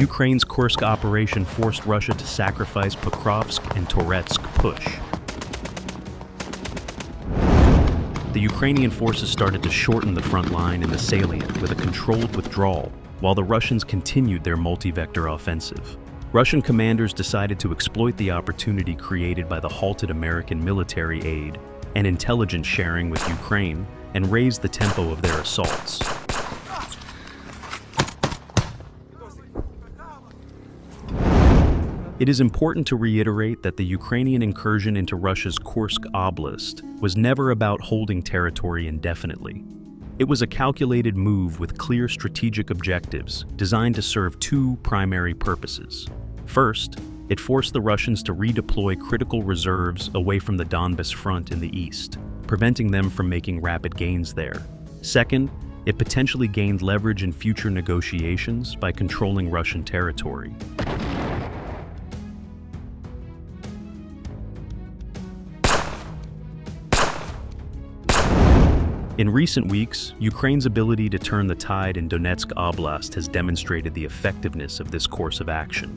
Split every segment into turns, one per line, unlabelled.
Ukraine's Kursk operation forced Russia to sacrifice Pokrovsk and Toretsk push. The Ukrainian forces started to shorten the front line in the salient with a controlled withdrawal, while the Russians continued their multi-vector offensive. Russian commanders decided to exploit the opportunity created by the halted American military aid and intelligence sharing with Ukraine and raise the tempo of their assaults. It is important to reiterate that the Ukrainian incursion into Russia's Kursk Oblast was never about holding territory indefinitely. It was a calculated move with clear strategic objectives designed to serve two primary purposes. First, it forced the Russians to redeploy critical reserves away from the Donbas front in the east, preventing them from making rapid gains there. Second, it potentially gained leverage in future negotiations by controlling Russian territory. In recent weeks, Ukraine's ability to turn the tide in Donetsk Oblast has demonstrated the effectiveness of this course of action.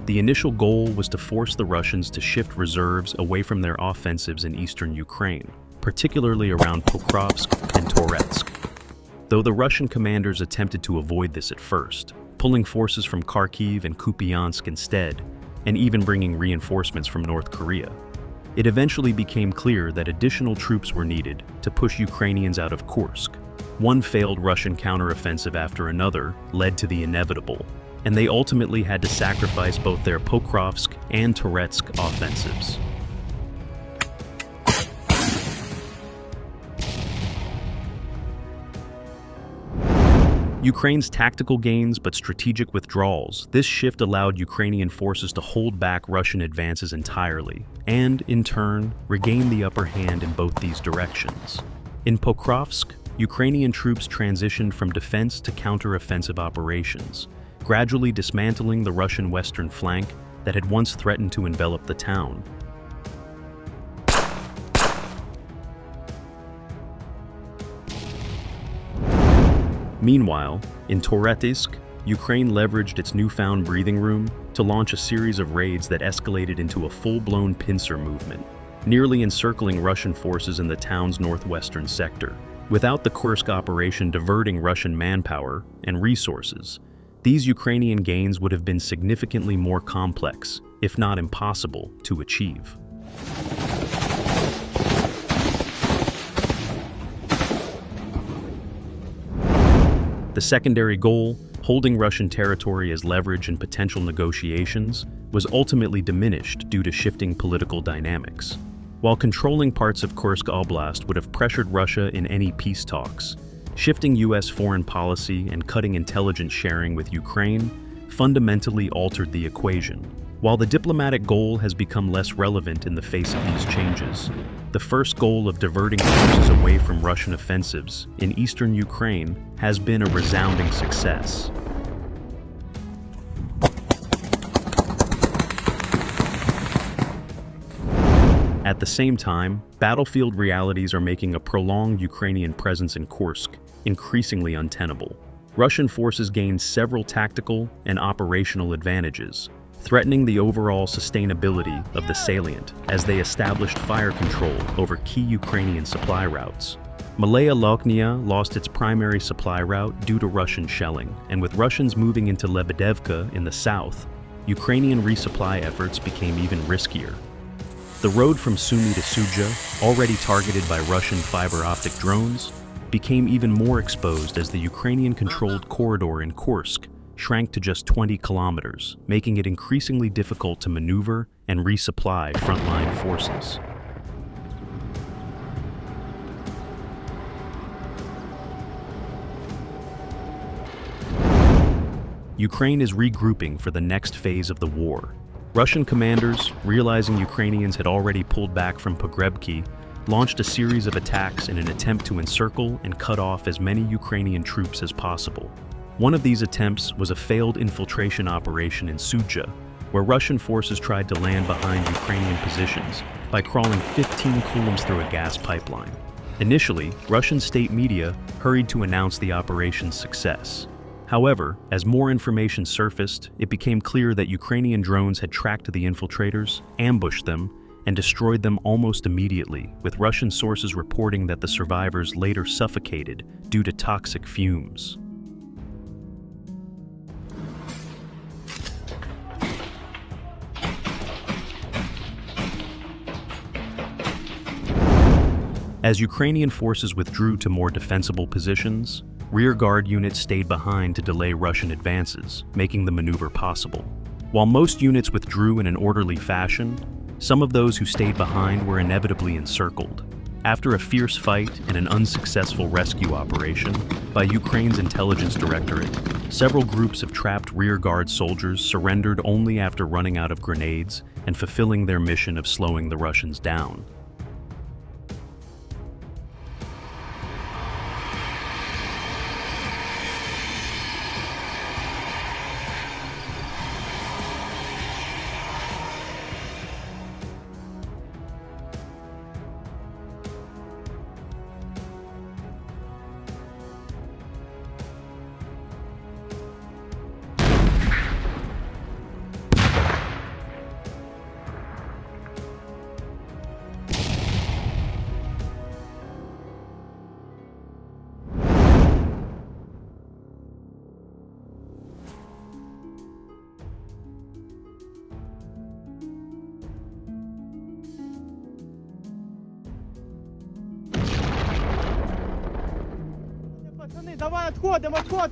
The initial goal was to force the Russians to shift reserves away from their offensives in eastern Ukraine, particularly around Pokrovsk and Toretsk. Though the Russian commanders attempted to avoid this at first, pulling forces from Kharkiv and Kupiansk instead, and even bringing reinforcements from North Korea, it eventually became clear that additional troops were needed to push Ukrainians out of Kursk. One failed Russian counteroffensive after another led to the inevitable, and they ultimately had to sacrifice both their Pokrovsk and Toretsk offensives. Ukraine's tactical gains but strategic withdrawals, this shift allowed Ukrainian forces to hold back Russian advances entirely, and, in turn, regain the upper hand in both these directions. In Pokrovsk, Ukrainian troops transitioned from defense to counter-offensive operations, gradually dismantling the Russian western flank that had once threatened to envelop the town. Meanwhile, in Toretsk, Ukraine leveraged its newfound breathing room to launch a series of raids that escalated into a full-blown pincer movement, nearly encircling Russian forces in the town's northwestern sector. Without the Kursk operation diverting Russian manpower and resources, these Ukrainian gains would have been significantly more complex, if not impossible, to achieve. The secondary goal, holding Russian territory as leverage in potential negotiations, was ultimately diminished due to shifting political dynamics. While controlling parts of Kursk Oblast would have pressured Russia in any peace talks, shifting U.S. foreign policy and cutting intelligence sharing with Ukraine fundamentally altered the equation. While the diplomatic goal has become less relevant in the face of these changes, the first goal of diverting forces away from Russian offensives in eastern Ukraine has been a resounding success. At the same time, battlefield realities are making a prolonged Ukrainian presence in Kursk increasingly untenable. Russian forces gained several tactical and operational advantages, threatening the overall sustainability of the salient as they established fire control over key Ukrainian supply routes. Malaya Lokhnia lost its primary supply route due to Russian shelling, and with Russians moving into Lebedevka in the south, Ukrainian resupply efforts became even riskier. The road from Sumy to Sudzha, already targeted by Russian fiber-optic drones, became even more exposed as the Ukrainian-controlled corridor in Kursk shrank to just 20 kilometers, making it increasingly difficult to maneuver and resupply frontline forces. Ukraine is regrouping for the next phase of the war. Russian commanders, realizing Ukrainians had already pulled back from Pogrebki, launched a series of attacks in an attempt to encircle and cut off as many Ukrainian troops as possible. One of these attempts was a failed infiltration operation in Sudzha, where Russian forces tried to land behind Ukrainian positions by crawling 15 kilometers through a gas pipeline. Initially, Russian state media hurried to announce the operation's success. However, as more information surfaced, it became clear that Ukrainian drones had tracked the infiltrators, ambushed them, and destroyed them almost immediately, with Russian sources reporting that the survivors later suffocated due to toxic fumes. As Ukrainian forces withdrew to more defensible positions, rearguard units stayed behind to delay Russian advances, making the maneuver possible. While most units withdrew in an orderly fashion, some of those who stayed behind were inevitably encircled. After a fierce fight and an unsuccessful rescue operation by Ukraine's intelligence directorate, several groups of trapped rearguard soldiers surrendered only after running out of grenades and fulfilling their mission of slowing the Russians down.
Давай, отходим, отход!